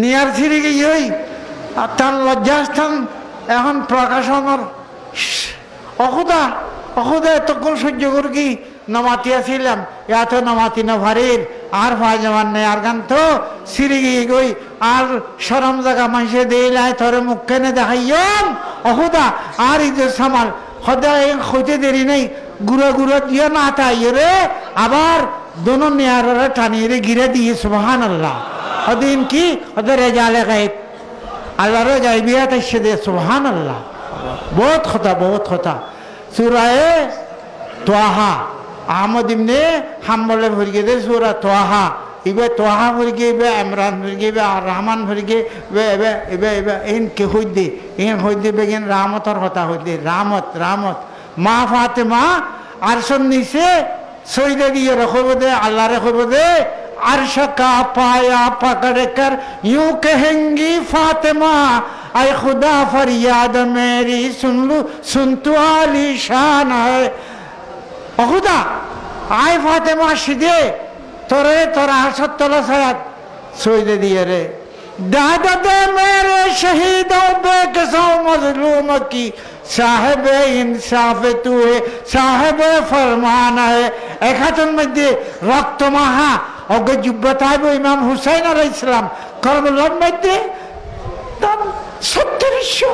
নিয়ার সিঁড়ি গিয়ে ওই তার লজ্জাস্থান এখন প্রকাশনের অখুদা এতক্ষণ সহ্য করি কি নমাতি আসিলাম এত নমাতি নভারির আর ফায়জামান নেই আর গান তো সিঁড়ি গিয়ে গই আর সরম জায়গা মাসে দিলাই তোরে মুখ কেনে দেখাইম অখুদা আর ইজের সামাল সদায় হইতে দেরি নেই গুঁড়ো দিয়ে না তাই রে আবার দোনো নেয়ারে টানিয়ে রে গিরে দিয়ে সুবহানাল্লাহ ওদিন কি ওদের রেজালে গায়েব আল্লাহ রেজাই বিয়া তাইসে দে সুবহানাল্লাহ বহুত কথা সূরায়ে তোহা আহমদ ইবনে হাম্বলে ভরিয়ে দে সূরা তোহা ইবে তোহা ভরিয়ে ইবে ইমরান ভরিয়ে ইবে আর রহমান ভরিয়ে ইবে ইন কে হইদে ইন হইদে বেগেন রাহমতর কথা হইদে রাহমত মা ফাতেমা আরশন নিচে সইদে দিয়ে রখব দে আল্লাহ রখব দে अर्श का पाया पकड़ कर यूं कहेंगी फातिमा ऐ खुदा फरियाद मेरी सुन तू आली शान है खुदा आय फातिमा सीधे तोरा हसत तोला सयात सोई दे दिए रे दादा दे मेरे शहीदों बेकसों मजलूम की साहेब इंसाफ तू है साहेब फरमान है एक हाथन मध्य रक्त महा অজ্ঞ জুব্বতাইব ইমাম হুসাইন আলাইহিস সালাম করবলার মধ্যে তার 3700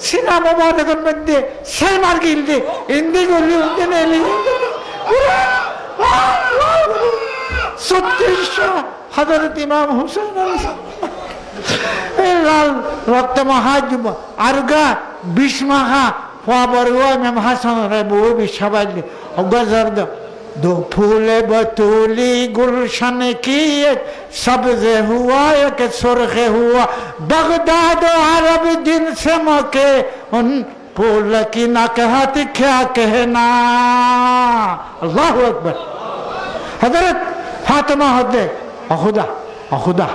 সিনা মোবারকের মধ্যে সেলমার গিলদে ইন্দি গলি নেলি 3700 হযরত ইমাম হুসাইন আলাইহিস সালাম লাল রক্ত মহাজুব আরগা 20 মাহা ফাবরওয়া ইমাম হাসান রে বউ বিশাবাইলে অজ্ঞ জর্দ दो फूले बतूली गुलशन की सब्ज़े हुआ एक सुर्खे हुआ बगदाद अरब दिन से मौके उन फूल की न कहती क्या कहना अल्लाह अकबर हजरत फातिमा होते अखुदा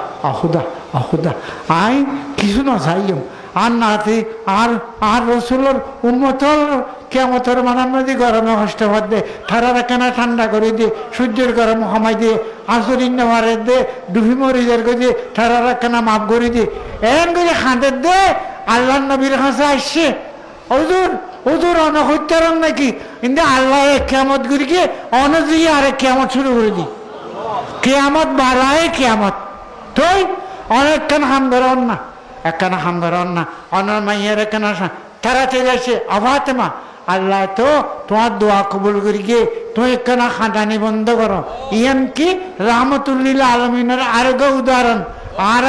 आई किसु न चाहिए আর নাতি আর রসুলের উম্মতর কিয়ামতের মানান্নদি গরমে কষ্ট ভাত দে ঠাড়া কেনা ঠান্ডা করে দিয়ে সূর্যের গরম কমাই দিয়ে আসরিন মারে দে ডুবি মরিদের করে দিয়ে ঠাড়া কেনা মাফ করে দিয়ে এন করে খাঁদের দে আল্লাহ নবীর কাছে আসছে হুজুর অনহত্যারণ নাকি কিন্তু আল্লাহ কিয়ামত করে গিয়ে অনজিয়ে আরেক কিয়ামত শুরু করে দি কিয়ামত বাড়ায় কিয়ামত তুই অনেকক্ষণ হাম ধরন না একখানা হামদরন না অনর মাইয়ের একখানা তারা চলে আসে ফাতেমা আল্লাহ তো তোমার দোয়া কবুল করি গিয়ে তুমি একখানা খাঁদানি বন্ধ করো ইয়ান কি রহমতুল্লিল আলমিনের আরেক উদাহরণ আর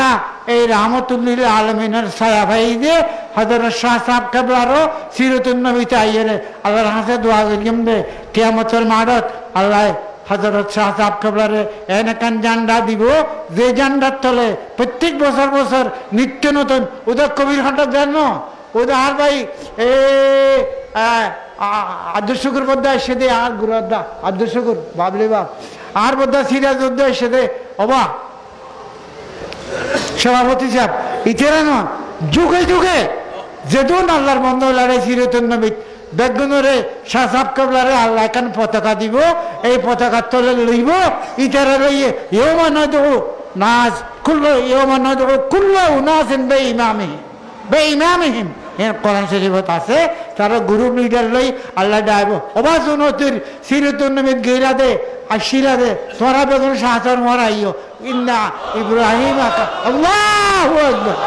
এই রহমতুল্লিল আলমিনের ছায়া ভাই দিয়ে হযরত শাহ সাহেব কেবলারও সিরাতুন নবীতে আইয়ে আল্লাহর হাতে দোয়া করিম দে কিয়ামতের মাঠত আল্লাহ হযরত শাহ সাহেব কেবলারে এনেকান জান্ডা দিব যে জান্ডার তলে প্রত্যেক বছর নিত্য নতুন ওদের কবির ঘন্টা দেন ওদের আর ভাই আব্দুল বদ্দা এসে দে আর গুরুদ্দা আব্দুল শুকুর বাবলি বাপ আর বদ্দা সিরাজ উদ্দা এসে দে অবা সভাপতি সাহেব ইতেরা না যুগে যেদিন আল্লাহর বন্ধ লড়াই সিরাতুন নবী বেগুনরে শাহ সাহেব কেবলারে আল্লাহ এখন পতাকা দিব এই পতাকার তলে লইব ইতারা লইয়ে ইয়ৌমা নাদউ নাস কুল্লু উনাসিন বেইমামিহিম এর কোরআন শরীফত আছে তারা গ্রুপ লিডার লই আল্লাহ ডাইব অবাজ উনতির সিরাতুন নবী গিরা দে আশিরা দে তোরা বেগুন শাহতর মরাইও ইন্না ইব্রাহিম আল্লাহু আকবার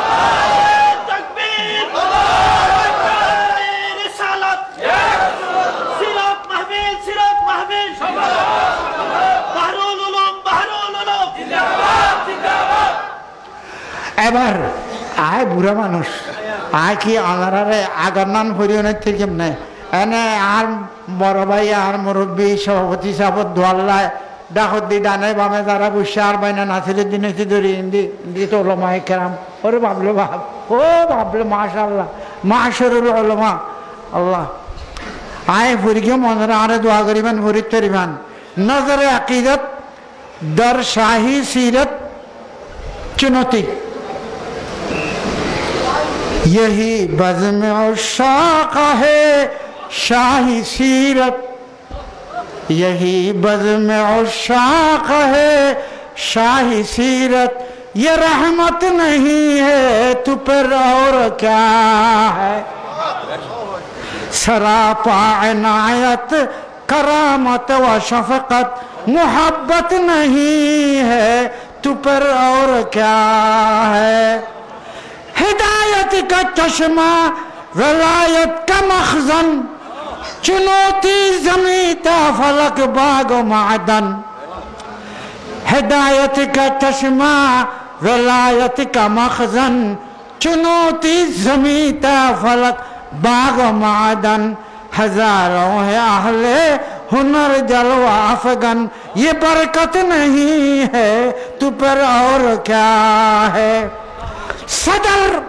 বাহরুল উলুম এবার আয় বুড়া মানুষ আয় কি আনারে আগার নান পরিণত থেকে নাই এনে আর বড় ভাই আর মুরব্বী সভাপতি সাহেব দোয়াল্লায় ডাকত দি ডানে বামে যারা বসে আর বাইনা নাচলে দিনে ধরি ইন্দি তো ওলমায়ে কেরাম ওরে বাবলে বাপ ও বাবলে মাশাআল্লাহ মাশারুল উলামা আল্লাহ আয় ফুরিকে মনে আরে দোয়া করিবেন ফুরিত করিবেন নজরে আকিদত দর শাহী सीरत चुनौती यही बज़्म उश्शाक़ है शाही सीरत यही बज़्म उश्शाक़ है शाही सीरत ये रहमत नहीं है तू पर और क्या है सरापा इनायत करामत व शफ़क़त मोहब्बत नहीं है तू पर और क्या है हिदायत का चश्मा वलायत का मखज़न चुनौती ज़मीता फलक बाग मादन हिदायत का चश्मा वलायत का मखज़न चुनौती ज़मीता फलक बाग मादन हजारों है अहले हुनर जलवा अफगन ये बरकत नहीं है तू पर और क्या है सदर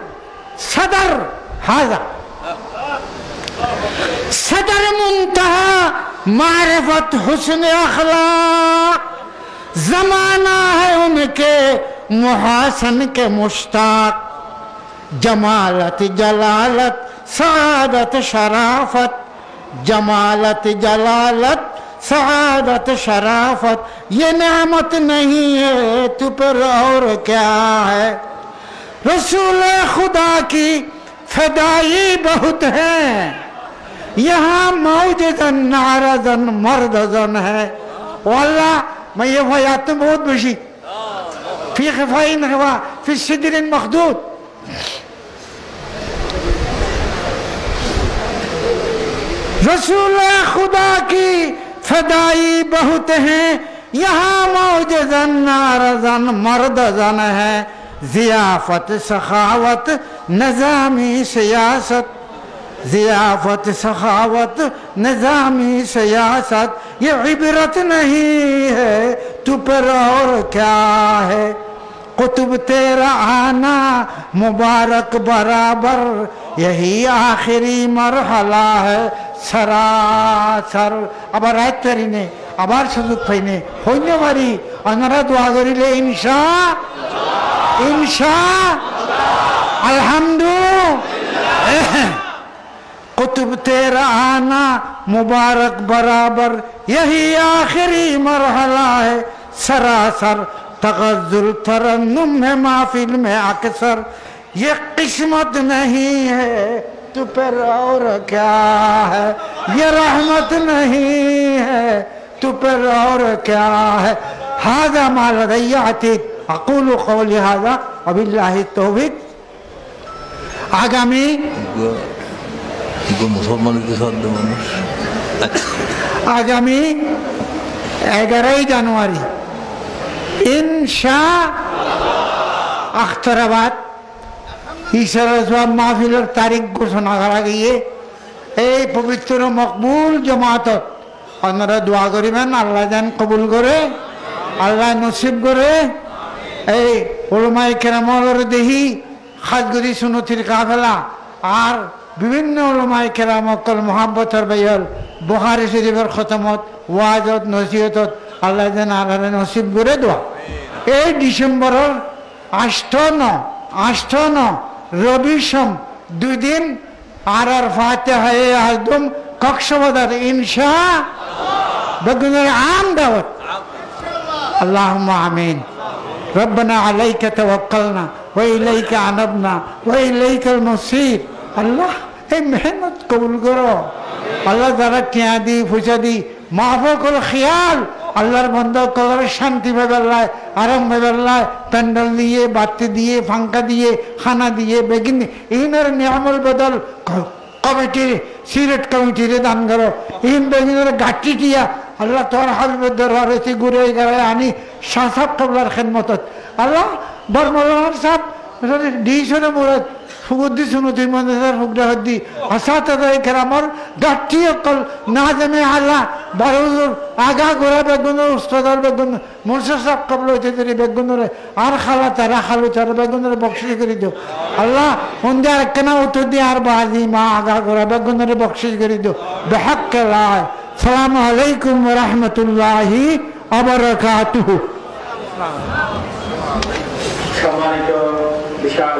सदर हाजा सदर मुंतहा मारिफत हुस्न अखलाक जमाना है उनके मुहासन के मुश्ताक जमालत जलालत सादत शराफत जमालत जलालत सआदत शराफत ये नेमत नहीं है तू पर और क्या है रसूल खुदा की फदाई बहुत है यहाँ मौजदन नारदन मर्दजन है वाला मैं ये फयात तो बहुत बशी फी खफाइन हवा फी सिदरिन मखदूद रसूल खुदा की फदाई बहुत हैं यहाँ मौजदन नारजन मर्दजन है ज़ियाफ़त सखावत निज़ामी सियासत ज़ियाफ़त सखावत निज़ामी सियासत ये इबरत नहीं है तू पर और क्या है कुतुब तेरा आना मुबारक बराबर यही आखिरी मरहला है सरासर আবার রাত করিনে আবার সুযোগ পাইনে হইনে পারি আপনারা দোয়া করিলে ইনশাআল্লাহ আলহামদুলিল্লাহ कुतुब तेरा आना मुबारक बराबर यही आखिरी मरहला है सरासर तगज़्ज़ुल तरन्नुम में महफिल में अक्सर ये किस्मत नहीं है तू पर और क्या है ये रहमत नहीं है तू पर और क्या है हाज़ा मा लदय्या अतीद अक़ूलु क़ौली हाज़ा वबिल्लाहि तौफ़ीक़ आगामी आगामी 11 জানুয়ারি इंशाअल्लाह अख्तराबाद ईशा महफिलर तारीख घोषणा करा गई এই পবিত্র মকবুল জমাত আপনারা দোয়া করিবেন আল্লাহ যেন কবুল করে আল্লাহ নসিব করে এই উলামায়ে কেরামের দেহি খাজগরি সুন্নতির কাফেলা আর বিভিন্ন উলামায়ে কেরাম কল মোহাব্বতের বাইল বুখারী শরীফের খতমত ওয়াজত নসিহতত আল্লাহ যেন আর নসিব করে দোয়া এই ডিসেম্বরের 8 রবি সোম 2 দিন আর ফাতিহা আজম কক্সবাজার ইনশাআল্লাহ বেগুনের আম দাওয়াত আল্লাহুম্মা আমিন রব্বানা আলাইকা তাওয়াক্কালনা ওয়া ইলাইকা আনাবনা ওয়া ইলাইকাল মাসির আল্লাহ এই মেহনত কবুল করো আল্লাহ যারা টিয়া দি ফুসা দি মাফ করো খেয়াল আল্লাহর বন্ধ করার শান্তি ভাবে আল্লাহ আরাম ভাবে আল্লাহ প্যান্ডেল দিয়ে বাতি দিয়ে ফাঙ্কা দিয়ে খানা দিয়ে বেগিন ইনার নিয়ামল বদল কমিটির সিলেট কমিটির দান করো ইন বেগিনের গাঠি টিয়া আল্লাহ তোর হাবিবের দরবারে ঘুরে গেলে আনি সাসাব কবলার খেদমত আল্লাহ বরমলার সাহেব ডিশনে মুরাদ ফুগুদ্দি সুনতি মন্দির ফুগডা হদ্দি আসাতাদাই কেরামর গাঠি অকল না জামে আল্লাহ বারুজুর আগা গোড়া বেগুনের উস্তাদার বেগুন মুর্শা সাপ কবল হইতে তৈরি বেগুনরে আর খালা তারা খালু তারা বেগুনরে বকশিস করে দিও আল্লাহ হন্দে আর কেনা উত্তর দিয়ে আর বাজি মা আগা গোড়া বেগুনরে বকশিস করে দিও বেহাক্কে লাই সালামু আলাইকুম ওয়া রাহমাতুল্লাহি ওয়া বারাকাতুহু। সম্মানিত বিশাল